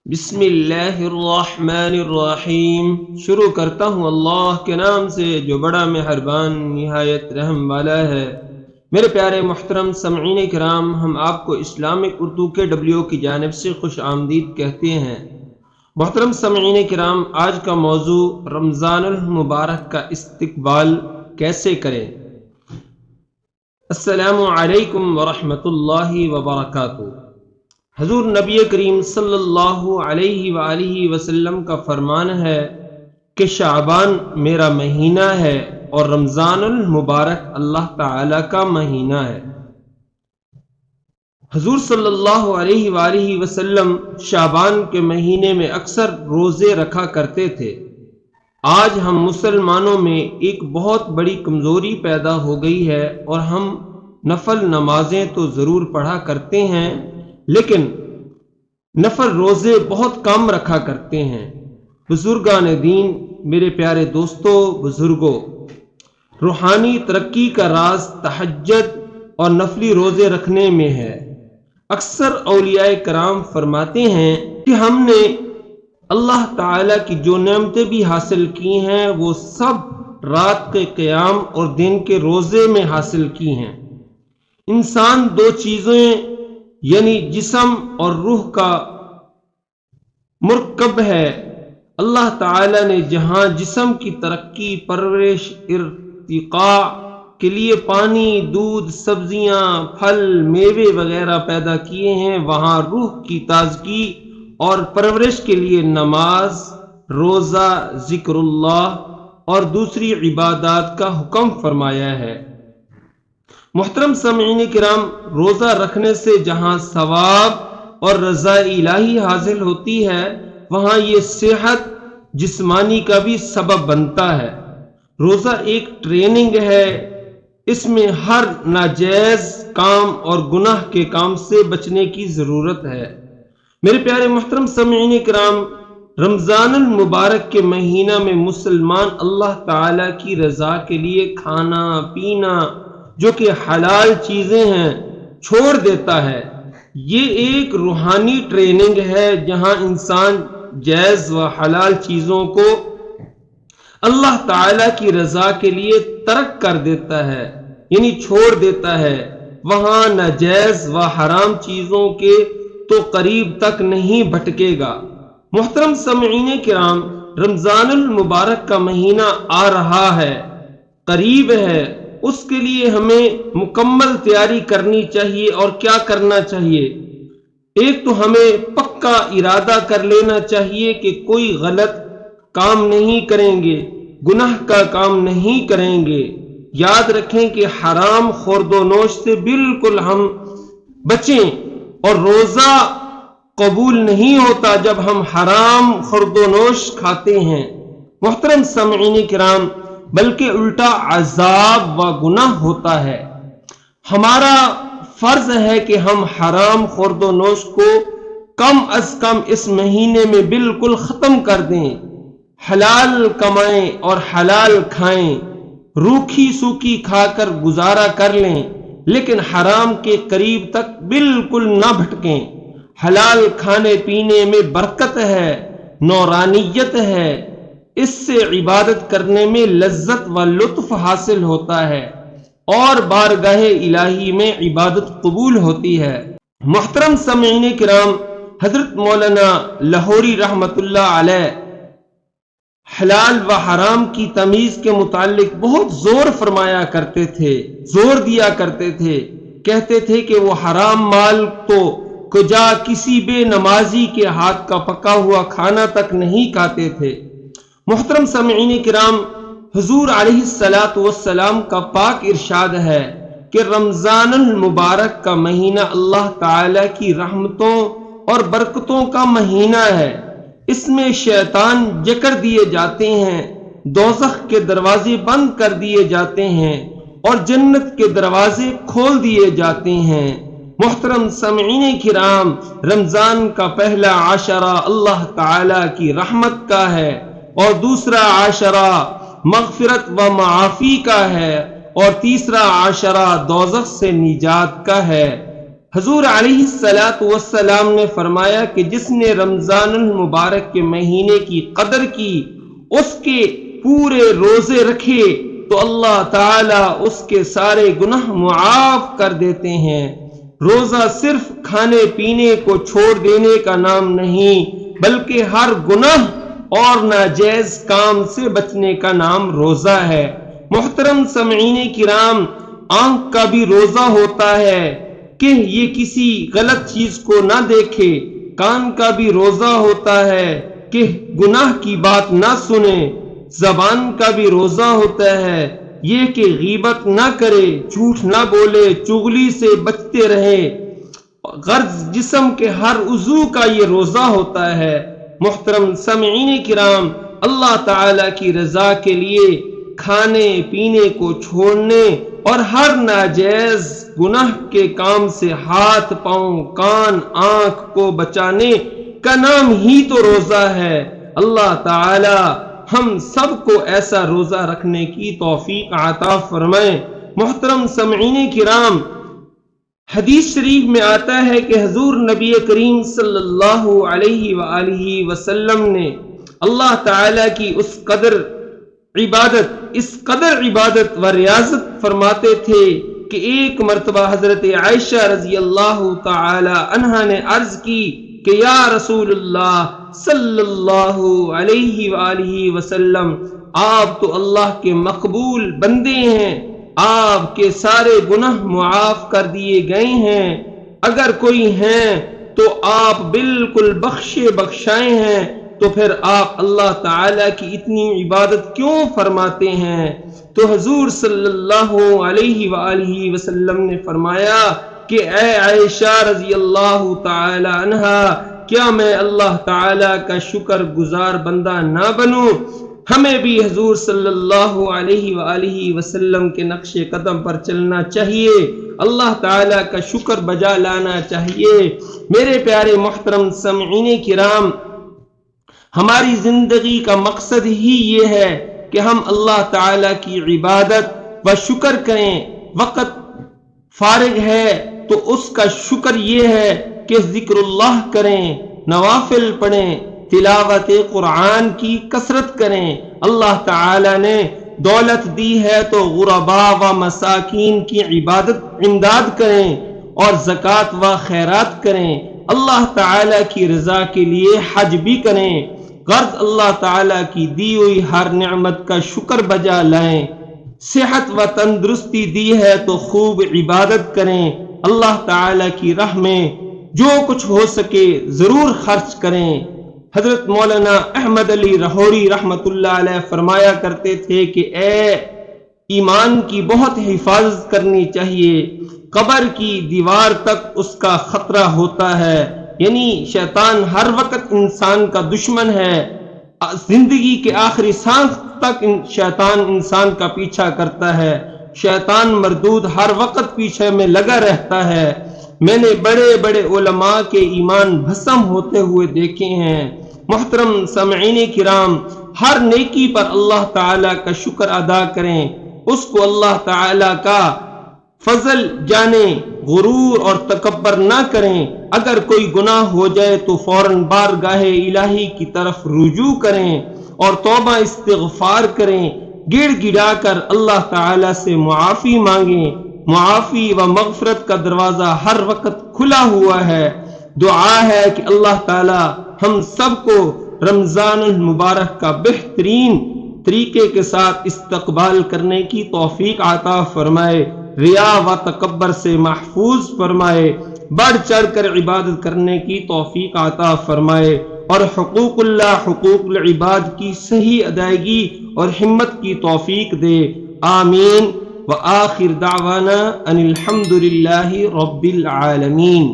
بسم اللہ الرحمن الرحیم۔ شروع کرتا ہوں اللہ کے نام سے جو بڑا مہربان نہایت رحم والا ہے۔ میرے پیارے محترم سامعین کرام، ہم آپ کو اسلامک اردو کے ڈبلیو کی جانب سے خوش آمدید کہتے ہیں۔ محترم سامعین کرام، آج کا موضوع رمضان المبارک کا استقبال کیسے کریں۔ السلام علیکم ورحمۃ اللہ وبرکاتہ۔ حضور نبی کریم صلی اللہ علیہ وآلہ وسلم کا فرمان ہے کہ شعبان میرا مہینہ ہے اور رمضان المبارک اللہ تعالی کا مہینہ ہے۔ حضور صلی اللہ علیہ وآلہ وسلم شعبان کے مہینے میں اکثر روزے رکھا کرتے تھے۔ آج ہم مسلمانوں میں ایک بہت بڑی کمزوری پیدا ہو گئی ہے اور ہم نفل نمازیں تو ضرور پڑھا کرتے ہیں لیکن نفل روزے بہت کم رکھا کرتے ہیں۔ بزرگان دین، میرے پیارے دوستو، بزرگوں، روحانی ترقی کا راز تہجد اور نفلی روزے رکھنے میں ہے۔ اکثر اولیاء کرام فرماتے ہیں کہ ہم نے اللہ تعالی کی جو نعمتیں بھی حاصل کی ہیں وہ سب رات کے قیام اور دن کے روزے میں حاصل کی ہیں۔ انسان دو چیزیں یعنی جسم اور روح کا مرکب ہے۔ اللہ تعالی نے جہاں جسم کی ترقی، پرورش، ارتقاء کے لیے پانی، دودھ، سبزیاں، پھل، میوے وغیرہ پیدا کیے ہیں، وہاں روح کی تازگی اور پرورش کے لیے نماز، روزہ، ذکر اللہ اور دوسری عبادات کا حکم فرمایا ہے۔ محترم سامعین کرام، روزہ رکھنے سے جہاں ثواب اور رضا الہی حاصل ہوتی ہے وہاں یہ صحت جسمانی کا بھی سبب بنتا ہے۔ روزہ ایک ٹریننگ ہے، اس میں ہر ناجائز کام اور گناہ کے کام سے بچنے کی ضرورت ہے۔ میرے پیارے محترم سامعین کرام، رمضان المبارک کے مہینہ میں مسلمان اللہ تعالی کی رضا کے لیے کھانا پینا جو کہ حلال چیزیں ہیں چھوڑ دیتا ہے۔ یہ ایک روحانی ٹریننگ ہے جہاں انسان جائز و حلال چیزوں کو اللہ تعالی کی رضا کے لیے ترک کر دیتا ہے، یعنی چھوڑ دیتا ہے۔ وہاں ناجائز و حرام چیزوں کے تو قریب تک نہیں بھٹکے گا۔ محترم سامعین کرام، رمضان المبارک کا مہینہ آ رہا ہے، قریب ہے۔ اس کے لیے ہمیں مکمل تیاری کرنی چاہیے۔ اور کیا کرنا چاہیے؟ ایک تو ہمیں پکا ارادہ کر لینا چاہیے کہ کوئی غلط کام نہیں کریں گے، گناہ کا کام نہیں کریں گے۔ یاد رکھیں کہ حرام خورد و نوش سے بالکل ہم بچیں، اور روزہ قبول نہیں ہوتا جب ہم حرام خورد و نوش کھاتے ہیں۔ محترم سامعین کرام، بلکہ الٹا عذاب و گناہ ہوتا ہے۔ ہمارا فرض ہے کہ ہم حرام خورد و نوش کو کم از کم اس مہینے میں بالکل ختم کر دیں، حلال کمائیں اور حلال کھائیں، روکھی سوکھی کھا کر گزارا کر لیں لیکن حرام کے قریب تک بالکل نہ بھٹکیں۔ حلال کھانے پینے میں برکت ہے، نورانیت ہے، اس سے عبادت کرنے میں لذت و لطف حاصل ہوتا ہے اور بارگاہ الہی میں عبادت قبول ہوتی ہے۔ محترم سامعین کرام، حضرت مولانا لاہوری رحمت اللہ علیہ حلال و حرام کی تمیز کے متعلق بہت زور فرمایا کرتے تھے، زور دیا کرتے تھے۔ کہتے تھے کہ وہ حرام مال تو کجا کسی بے نمازی کے ہاتھ کا پکا ہوا کھانا تک نہیں کھاتے تھے۔ محترم سامعین کرام، حضور علیہ السلام کا پاک ارشاد ہے کہ رمضان المبارک کا مہینہ اللہ تعالی کی رحمتوں اور برکتوں کا مہینہ ہے۔ اس میں شیطان جکڑ دیے جاتے ہیں، دوزخ کے دروازے بند کر دیے جاتے ہیں اور جنت کے دروازے کھول دیے جاتے ہیں۔ محترم سامعین کرام، رمضان کا پہلا عشرہ اللہ تعالی کی رحمت کا ہے اور دوسرا عشرہ مغفرت و معافی کا ہے اور تیسرا عشرہ دوزخ سے نجات کا ہے۔ حضور علیہ الصلوۃ والسلام نے فرمایا کہ جس نے رمضان المبارک کے مہینے کی قدر کی، اس کے پورے روزے رکھے تو اللہ تعالی اس کے سارے گناہ معاف کر دیتے ہیں۔ روزہ صرف کھانے پینے کو چھوڑ دینے کا نام نہیں، بلکہ ہر گناہ اور ناجائز کام سے بچنے کا نام روزہ ہے۔ محترم سامعین کرام، آنکھ کا بھی روزہ ہوتا ہے کہ یہ کسی غلط چیز کو نہ دیکھے، کان کا بھی روزہ ہوتا ہے کہ گناہ کی بات نہ سنے، زبان کا بھی روزہ ہوتا ہے یہ کہ غیبت نہ کرے، جھوٹ نہ بولے، چغلی سے بچتے رہے، غرض جسم کے ہر عضو کا یہ روزہ ہوتا ہے۔ محترم سامعین کرام، اللہ تعالی کی رضا کے لیے کھانے پینے کو چھوڑنے اور ہر ناجائز گناہ کے کام سے ہاتھ پاؤں کان آنکھ کو بچانے کا نام ہی تو روزہ ہے۔ اللہ تعالی ہم سب کو ایسا روزہ رکھنے کی توفیق عطا فرمائے۔ محترم سامعین کرام، حدیث شریف میں آتا ہے کہ حضور نبی کریم صلی اللہ علیہ وآلہ وسلم نے اللہ تعالی کی اس قدر عبادت و ریاضت فرماتے تھے کہ ایک مرتبہ حضرت عائشہ رضی اللہ تعالی عنہا نے عرض کی کہ یا رسول اللہ صلی اللہ علیہ وآلہ وسلم، آپ تو اللہ کے مقبول بندے ہیں، آپ کے سارے گناہ معاف کر دیے گئے ہیں، اگر کوئی ہیں تو آپ بالکل بخشائے ہیں، تو پھر آپ اللہ تعالی کی اتنی عبادت کیوں فرماتے ہیں؟ تو حضور صلی اللہ علیہ وآلہ وسلم نے فرمایا کہ اے عائشہ رضی اللہ تعالی عنہا، کیا میں اللہ تعالی کا شکر گزار بندہ نہ بنوں؟ ہمیں بھی حضور صلی اللہ علیہ وآلہ وسلم کے نقش قدم پر چلنا چاہیے، اللہ تعالی کا شکر بجا لانا چاہیے۔ میرے پیارے محترم سامعین کرام، ہماری زندگی کا مقصد ہی یہ ہے کہ ہم اللہ تعالی کی عبادت و شکر کریں۔ وقت فارغ ہے تو اس کا شکر یہ ہے کہ ذکر اللہ کریں، نوافل پڑھیں، تلاوت قرآن کی کثرت کریں۔ اللہ تعالی نے دولت دی ہے تو غرباء و مساکین کی امداد کریں اور زکوٰۃ و خیرات کریں۔ اللہ تعالی کی رضا کے لیے حج بھی کریں، غرض اللہ تعالی کی دی ہوئی ہر نعمت کا شکر بجا لائیں۔ صحت و تندرستی دی ہے تو خوب عبادت کریں، اللہ تعالی کی راہ میں جو کچھ ہو سکے ضرور خرچ کریں۔ حضرت مولانا احمد علی لاہوری رحمت اللہ علیہ فرمایا کرتے تھے کہ اے ایمان کی بہت حفاظت کرنی چاہیے، قبر کی دیوار تک اس کا خطرہ ہوتا ہے، یعنی شیطان ہر وقت انسان کا دشمن ہے، زندگی کے آخری سانس تک شیطان انسان کا پیچھا کرتا ہے، شیطان مردود ہر وقت پیچھے میں لگا رہتا ہے۔ میں نے بڑے بڑے علماء کے ایمان بھسم ہوتے ہوئے دیکھے ہیں۔ محترم سامعین کرام، ہر نیکی پر اللہ تعالی کا شکر ادا کریں، اس کو اللہ تعالی کا فضل جانیں، غرور اور تکبر نہ کریں۔ اگر کوئی گناہ ہو جائے تو فوراً بارگاہ الہی کی طرف رجوع کریں اور توبہ استغفار کریں، گڑ گڑا کر اللہ تعالی سے معافی مانگیں۔ معافی و مغفرت کا دروازہ ہر وقت کھلا ہوا ہے۔ دعا ہے کہ اللہ تعالی ہم سب کو رمضان المبارک کا بہترین طریقے کے ساتھ استقبال کرنے کی توفیق عطا فرمائے، ریا و تکبر سے محفوظ فرمائے، بڑھ چڑھ کر عبادت کرنے کی توفیق عطا فرمائے، اور حقوق اللہ حقوق العباد کی صحیح ادائیگی اور ہمت کی توفیق دے۔ آمین۔ وآخر دعوانا ان الحمد للہ رب العالمین۔